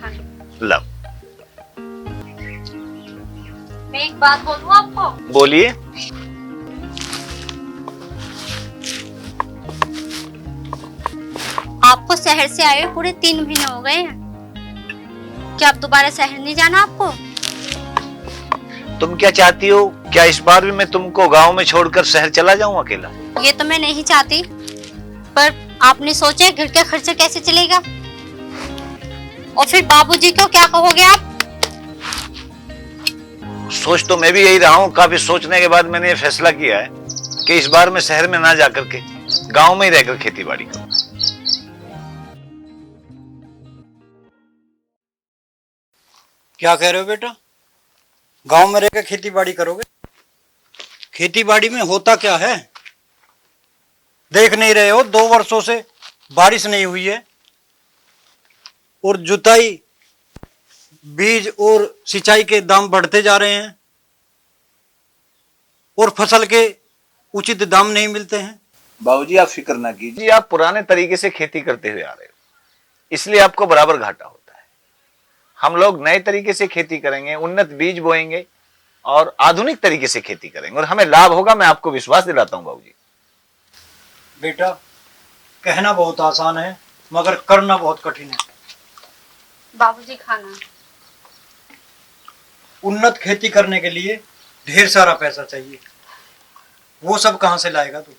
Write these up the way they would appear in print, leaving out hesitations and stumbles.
लो। मैं एक बात बोलूं आपको? बोलिए। आपको शहर से आए हुए पूरे 3 महीने हो गए हैं। क्या अब दोबारा शहर नहीं जाना आपको? तुम क्या चाहती हो? क्या इस बार भी मैं तुमको गांव में छोड़कर शहर चला जाऊं अकेला? ये तो मैं नहीं चाहती, पर आपने सोचा घर का खर्चा कैसे चलेगा? और फिर बाबूजी को क्या कहोगे आप? सोच तो मैं भी यही रहा हूं। काफी सोचने के बाद मैंने ये फैसला किया है कि इस बार मैं शहर में ना जाकर के गांव में ही रहकर खेती बाड़ी करूं। क्या कह रहे हो बेटा? गांव में रहकर खेती बाड़ी करोगे? खेती बाड़ी में होता क्या है? देख नहीं रहे हो 2 वर्षों से बारिश नहीं हुई है और जुताई, बीज और सिंचाई के दाम बढ़ते जा रहे हैं और फसल के उचित दाम नहीं मिलते हैं। बाबूजी आप फिक्र ना कीजिए, आप पुराने तरीके से खेती करते हुए आ रहे हो, इसलिए आपको बराबर घाटा होता है। हम लोग नए तरीके से खेती करेंगे, उन्नत बीज बोएंगे और आधुनिक तरीके से खेती करेंगे और हमें लाभ होगा। मैं आपको विश्वास दिलाता हूं बाबूजी। बेटा, कहना बहुत आसान है मगर करना बहुत कठिन है। बाबूजी खाना। उन्नत खेती करने के लिए ढेर सारा पैसा चाहिए, वो सब कहां से लाएगा तू?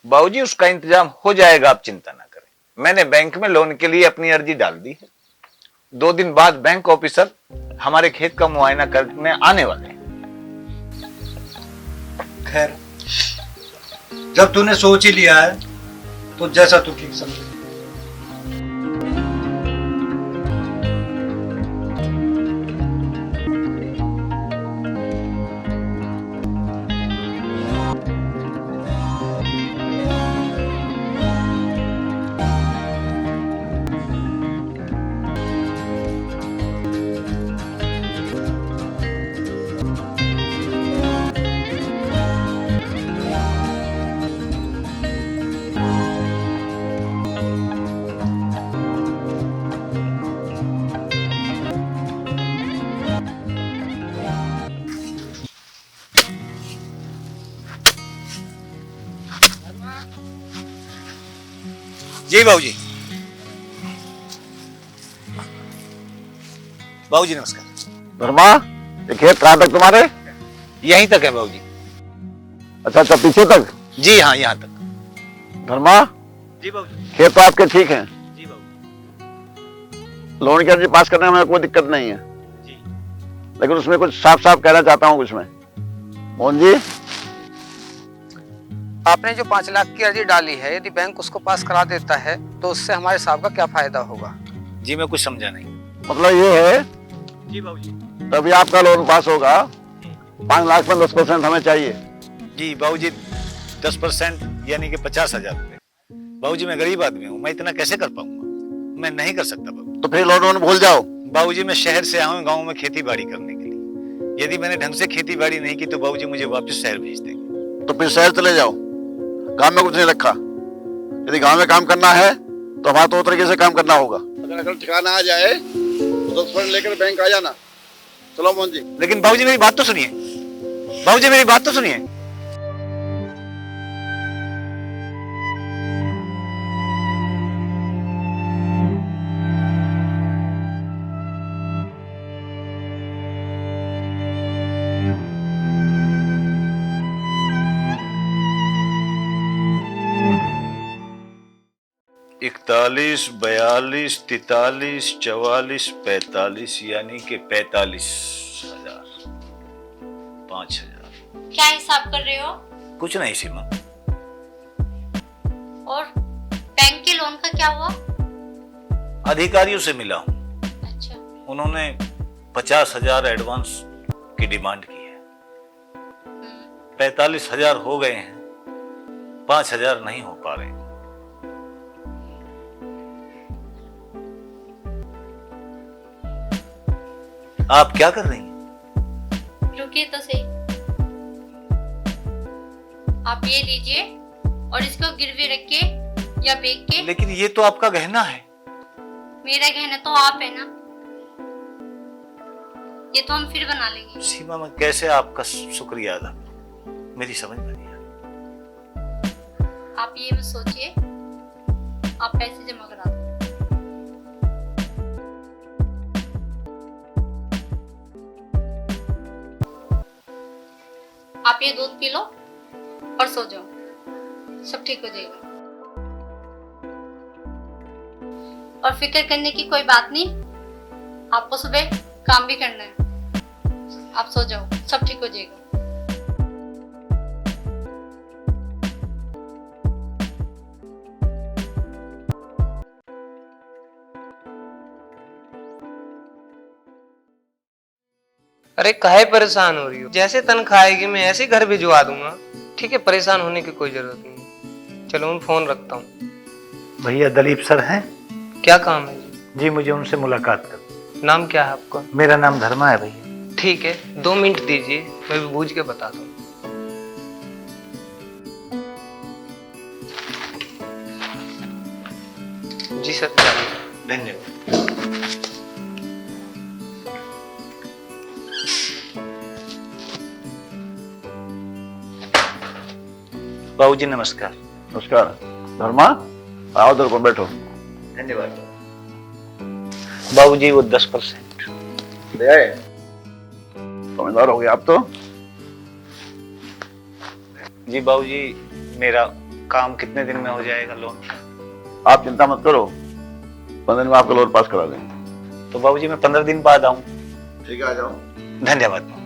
बाबूजी उसका इंतजाम हो जाएगा, आप चिंता ना करें। मैंने बैंक में लोन के लिए अपनी अर्जी डाल दी है। 2 दिन बाद बैंक ऑफिसर हमारे खेत का मुआयना करने आने वाले हैं। खैर, जब तूने सोच ही लिया है तो जैसा तू ठीक समझे। जी बाबूजी। बाबूजी नमस्कार। धर्मा, ये खेत कहाँ तक तुम्हारे? यहीं तक है बाबूजी। अच्छा, पीछे तक? जी हाँ, यहाँ तक। धर्मा, जी बाबूजी। खेत तो आपके ठीक हैं। जी बाबूजी। लोन की अर्जी पास करने में कोई दिक्कत नहीं है जी। लेकिन उसमें कुछ साफ साफ कहना चाहता हूँ कुछ मैं। मोहन जी, आपने जो 5 लाख की अर्जी डाली है, यदि बैंक उसको पास करा देता है तो उससे हमारे साहब का क्या फायदा होगा? जी मैं कुछ समझा नहीं। मतलब ये है जी बाबूजी। तभी आपका लोन पास होगा। 5 लाख में 10% हमें चाहिए। जी बाबूजी, 10% यानी कि 50,000 रुपए। बाबूजी मैं गरीब आदमी हूँ, मैं इतना कैसे कर पाऊंगा? मैं नहीं कर सकता बाबू। तो फिर लोन भूल जाओ। बाबूजी मैं शहर से आया हूँ गाँव में खेती बाड़ी करने के लिए। यदि मैंने ढंग से खेती बाड़ी नहीं की तो बाबूजी मुझे वापस शहर भेज देंगे। तो फिर शहर चले जाओ, गांव में कुछ नहीं रखा। यदि गांव में काम करना है तो हमारा तो तरीके से काम करना होगा। अगर ठिकाना आ जाए तो 10% लेकर बैंक आ जाना। चलो मोहन जी। लेकिन बाबूजी मेरी बात तो सुनिए। बाबूजी मेरी बात तो सुनिए। इकतालीस, 42, 43, 44, 45 यानी कि 45,000, 5,000। क्या हिसाब कर रहे हो? कुछ नहीं सीमा। और बैंक के लोन का क्या हुआ? अधिकारियों से मिला हूँ, अच्छा। उन्होंने 50,000 एडवांस की डिमांड की है। 45,000 हो गए हैं, 5,000 नहीं हो पा रहे हैं। आप क्या कर रही हैं? रुकिए तो सही। आप ये लीजिए और इसको गिरवी रख के या बेच के। लेकिन ये तो आपका गहना है। मेरा गहना तो आप है ना। ये तो हम फिर बना लेंगे। सीमा, मैं कैसे आपका शुक्रिया अदा करूं? मेरी समझ में नहीं आ रही। आप ये मत सोचिए, आप पैसे जमा करा दो। आप ये दूध पी लो और सो जाओ, सब ठीक हो जाएगा। और फिक्र करने की कोई बात नहीं, आपको सुबह काम भी करना है। आप सो जाओ, सब ठीक हो जाएगा। अरे काहे परेशान हो रही हो? जैसे तनख्वाह आएगी मैं ऐसे घर भिजवा दूंगा। ठीक है, परेशान होने की कोई जरूरत नहीं। चलो मैं फोन रखता हूँ। भैया दलीप सर हैं? क्या काम है जी? जी मुझे उनसे मुलाकात कर। नाम क्या है आपका? मेरा नाम धर्मा है भैया। ठीक है, 2 मिनट दीजिए, मैं भी पूछ के बताता हूँ। जी सर। धन्यवाद। बाबूजी नमस्कार। नमस्कार। धर्मा, आओ उधर पर बैठो। धन्यवाद बाबूजी। वो 10% ले आए? समझदार हो गए आप तो। जी बाबूजी, मेरा काम कितने दिन में हो जाएगा लोन? आप चिंता मत करो, 15 दिन में आपका लोन पास करा देंगे। तो बाबूजी मैं 15 दिन बाद आऊं? ठीक है, आ जाओ। धन्यवाद।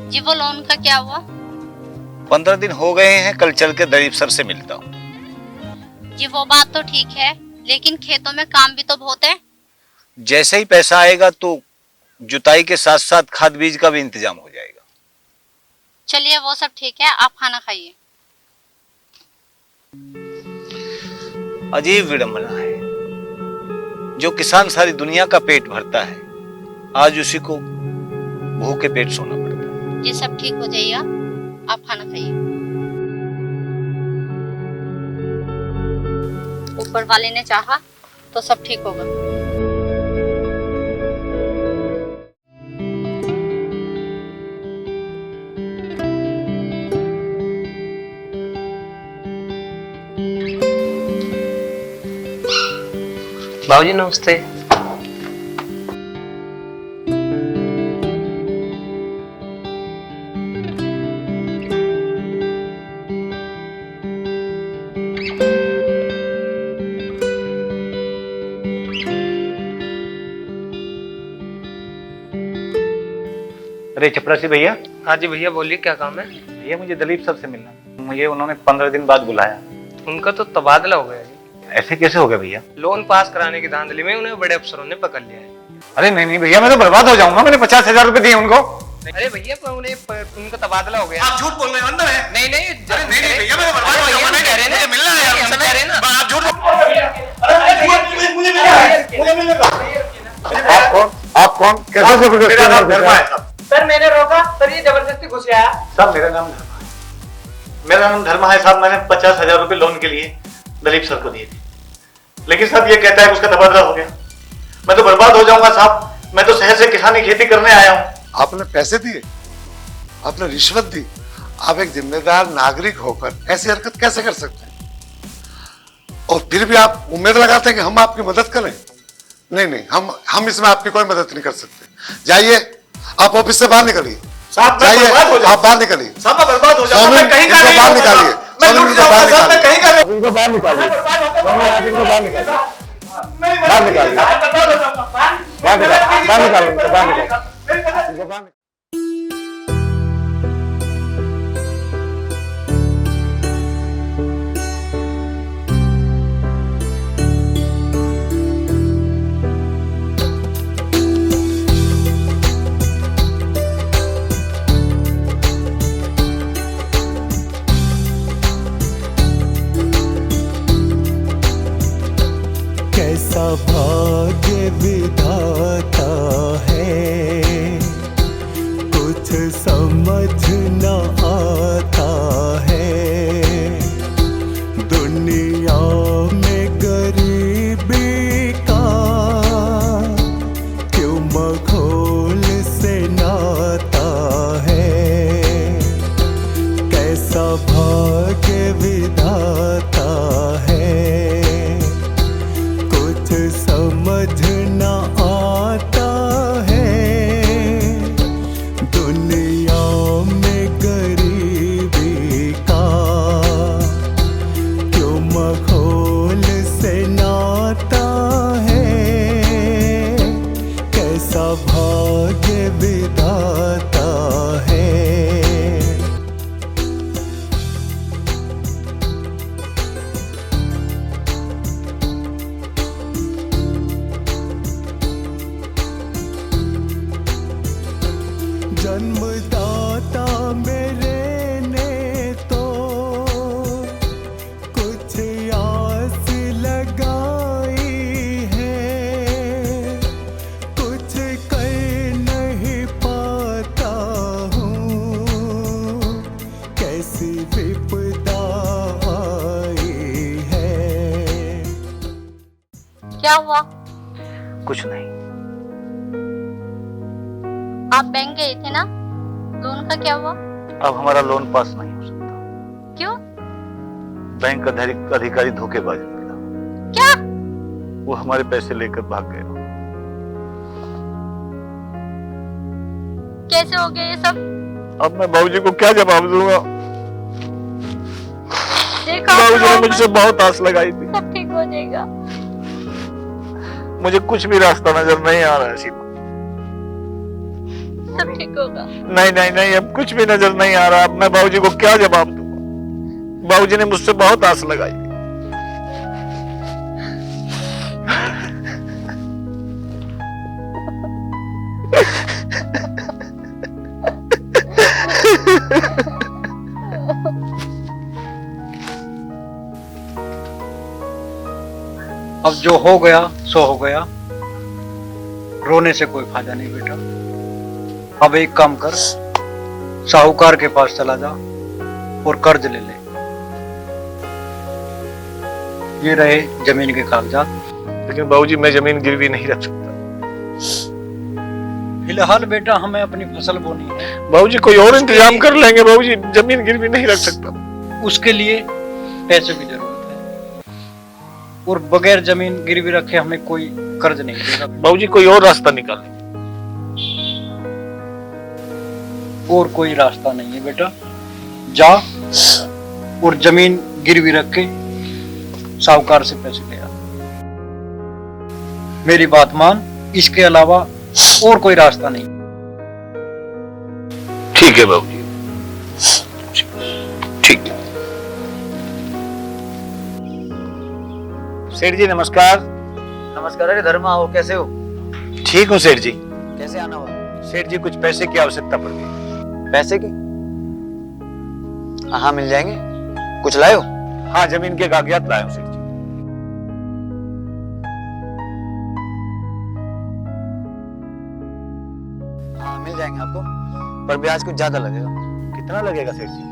जी वो लोन का क्या हुआ? 15 दिन हो गए हैं, कल चल के दलीप सर से मिलता हूँ। जी वो बात तो ठीक है, लेकिन खेतों में काम भी तो बहुत है। जैसे ही पैसा आएगा तो जुताई के साथ साथ खाद बीज का भी इंतजाम हो जाएगा। चलिए वो सब ठीक है, आप खाना खाइए। अजीब विडंबना है, जो किसान सारी दुनिया का पेट भरता है, आज उसी को भूखे पेट सोना पड़ता है। ये सब ठीक हो जाएगा, आप खाना खाइए। ऊपर वाले ने चाहा तो सब ठीक होगा। बाबूजी नमस्ते। अरे चपरासी भैया। हाँ जी भैया, बोलिए क्या काम है? भैया मुझे दलीप सर से मिलना है। मुझे उन्होंने 15 दिन बाद बुलाया। उनका तो तबादला हो गया जी। ऐसे कैसे हो गया भैया? लोन पास कराने की धांधली में उन्हें बड़े अफसरों ने पकड़ लिया है। अरे नहीं नहीं भैया, मैं तो बर्बाद हो जाऊंगा। मैंने 50,000 रुपए दिए उनको। अरे भैया पर उनका तबादला हो गया। आप झूठ बोल रहे हैं, अंदर है। नहीं नहीं अरे नहीं नहीं भैया, मैं तो बर्बाद हो जाऊंगा। मुझे मिलना है यार, हम कह रहे हैं ना। आप झूठ मुझे मिलना है। आप कौन? कैसे जबरदस्ती? मेरा नाम धर्मा है साहब। सर मैंने रोका, सर ये जबरदस्ती घुस आया। साहब मेरा नाम धर्मा है। मेरा नाम धर्मा है साहब। मैंने 50,000 रुपए लोन के लिए दलीप सर को दिए थे, लेकिन साहब ये कहता है कि उसका तबादला हो गया। मैं तो बर्बाद हो जाऊंगा साहब। मैं तो शहर से किसानी खेती करने आया हूँ। आपने पैसे दिए, आपने रिश्वत दी। आप एक जिम्मेदार नागरिक होकर ऐसी हरकत कैसे कर सकते हैं? और फिर भी आप उम्मीद लगाते हैं कि हम आपकी मदद करें? नहीं नहीं, हम इसमें आपकी कोई मदद नहीं कर सकते। जाइए, आप ऑफिस से बाहर निकलिए। साहब मैं जाइए, बर्बाद हो जाऊंगा। आप बाहर निकलिए। साहब मैं बर्बाद हो जाऊंगा। मैं कहीं का नहीं बाहर रहूंगा। निकालिए। मैं लुट जाऊंगा साहब। मैं कहीं का नहीं। इनको बाहर निकालिए। बाहर निकालिए। बाहर निकालिए। बाहर निकालिए। बाहर निकालिए। भाग्य विधाता है, कुछ समझ न आता है। दुनिया में गरीबी का क्यों मखौल से नाता है। कैसा भाग्य विधाता है, कुछ समझ न आता है। दुनिया में गरीबी का क्यों मखौल से नाता है। कैसा भाग्य विधाता है। जन्मदाता मेरे ने तो कुछ आस लगाई है, कुछ कर नहीं पाता हूँ। कैसी विपदा आई है। क्या हुआ? कुछ नहीं। आप बैंक गए थे ना, लोन का क्या हुआ? अब हमारा लोन पास नहीं हो सकता। क्यों? बैंक का अधिकारी धोखेबाज निकला। क्या? वो हमारे पैसे लेकर भाग गया। कैसे हो गया ये सब? अब मैं बाबूजी को क्या जवाब दूंगा? देखा बाबूजी ने मुझसे बहुत आस लगाई थी। सब ठीक हो जाएगा। मुझे कुछ भी रास्ता नजर नहीं आ रहा है सीमा। सब ठीक होगा। नहीं नहीं नहीं, अब कुछ भी नजर नहीं आ रहा। अब मैं बाबूजी को क्या जवाब दूंगा? बाबूजी ने मुझसे बहुत आस लगाई थी। अब जो हो गया सो हो गया, रोने से कोई फायदा नहीं बेटा। अब एक काम कर, साहूकार के पास चला जा और कर्ज ले ले। ये रहे जमीन के कागजात। लेकिन बाबूजी मैं जमीन गिरवी नहीं रख सकता। फिलहाल बेटा हमें अपनी फसल बोनी है। बाबूजी कोई और इंतजाम कर लेंगे। बाबूजी जमीन गिरवी नहीं रख सकता। उसके लिए पैसे की जरूरत है, और बगैर जमीन गिरवी रखे हमें कोई कर्ज नहीं देगा। बाबूजी कोई और रास्ता निकालें। और कोई रास्ता नहीं है बेटा। जा और जमीन गिरवी रख के साहूकार से पैसे ले आ। मेरी बात मान, इसके अलावा और कोई रास्ता नहीं। ठीक है बाबूजी, ठीक है। सेठ जी नमस्कार। नमस्कार। अरे धर्मा हो, कैसे हो? ठीक हूँ सेठ जी। कैसे आना हुआ? सेठ जी कुछ पैसे की आवश्यकता पड़ गई। पैसे की? हाँ मिल जाएंगे। कुछ लाए हो? हाँ जमीन के कागजात लाए हूँ सेठ जी। हाँ मिल जाएंगे आपको, पर ब्याज कुछ ज्यादा लगेगा। कितना लगेगा सेठ जी?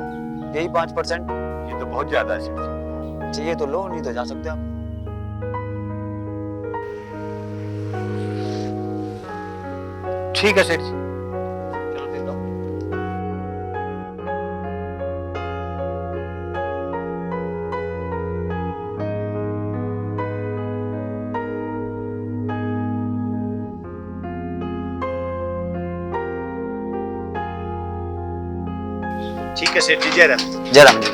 यही 5%। ये तो बहुत ज्यादा है सेठ जी। चाहिए तो लो, नहीं तो जा सकते आप। ठीक है सेठ जी, चलो देता हूँ। ठीक है सेठ जी, जय राम। जय राम जी।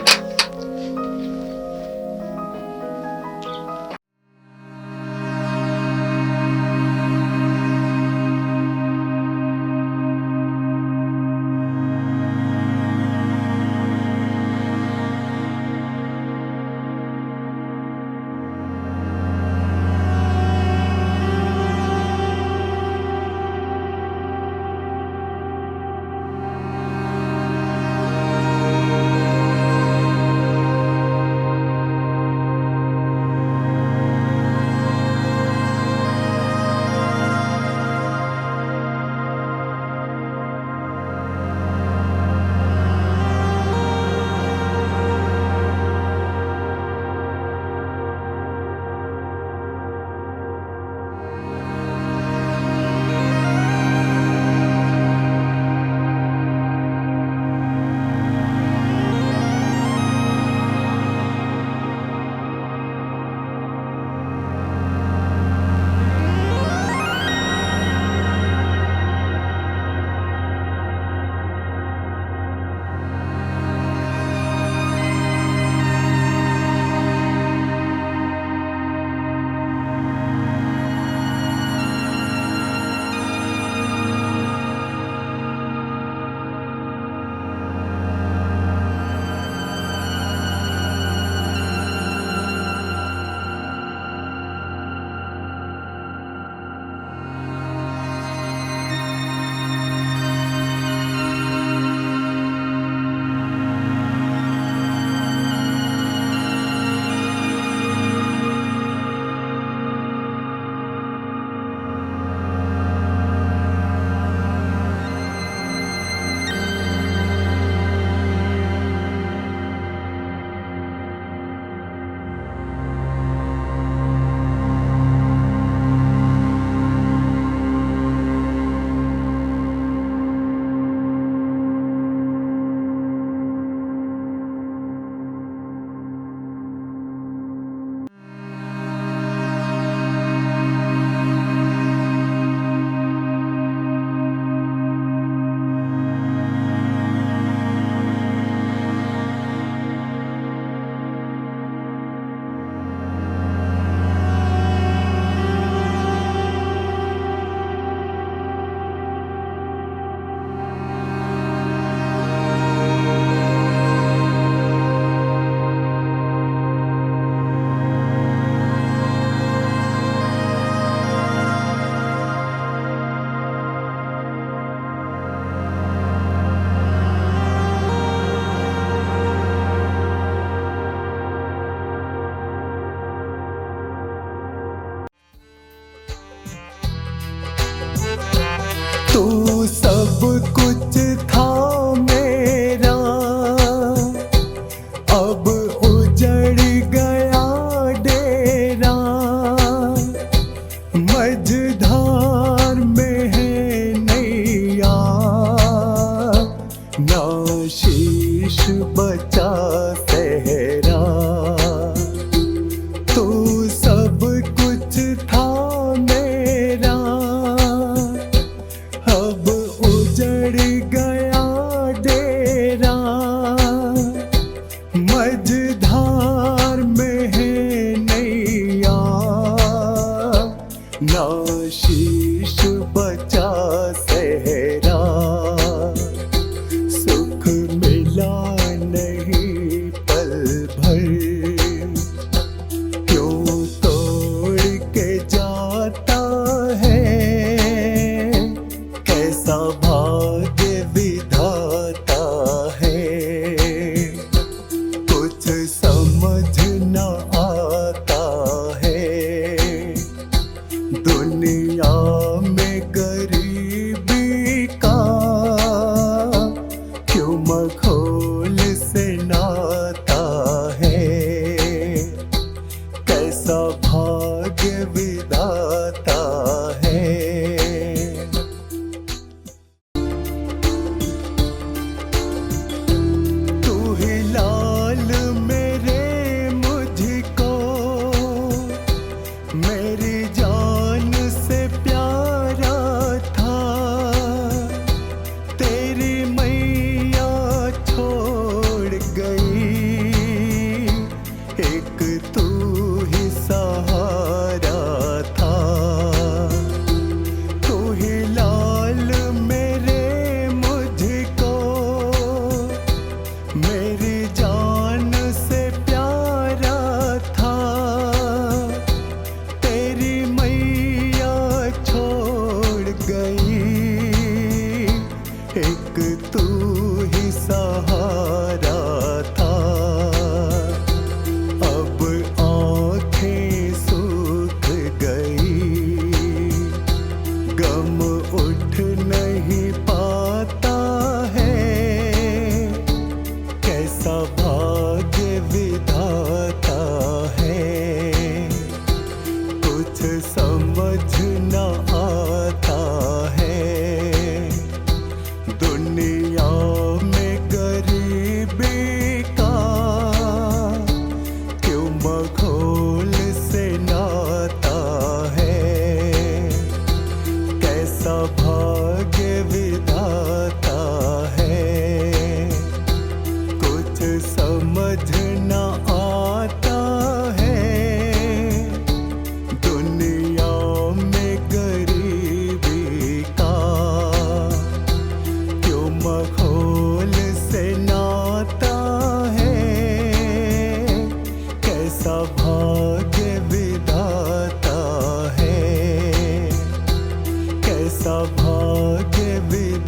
तू सब कुछ था मेरा, अब उजड़ गया डेरा। मझधार में है नैया, ना शीश बचा सहरा। तू सब कुछ था मेरा, अब उजड़ गया डेरा। मझधार में है नैया, ना शीश बचा सहरा। सुख मिला नहीं पल भर, क्यों तोड़ के जाता है। कैसा भाग्य विधाता है, कुछ समझ न आता है। दुनिया में गरीबी का क्यों मखौल से नाता है। कैसा भाग्य विधाता है। तू ही लाल मेरे मुझको, मेरी जान से प्यारा था। तेरी मैया छोड़ गई, एक तू ही सहारा था। तू ही लाल मेरे मुझको, मेरी जान से प्यारा था। तेरी मैया छोड़ गई, एक तू ही सहारा था। अब आँखें सूख गई, गम उठ नहीं पाता है। कैसा भाग्य विधाता है, कुछ समझ न आता है। दुनिया में गरीबी का क्यों मखौल से नाता है। कैसा भाग्य विधाता है, कुछ समझ न आता है। दुनिया में गरीबी का क्यों मखौल से नाता है। कैसा भाग्य विधाता है, कैसा भाग्य विधाता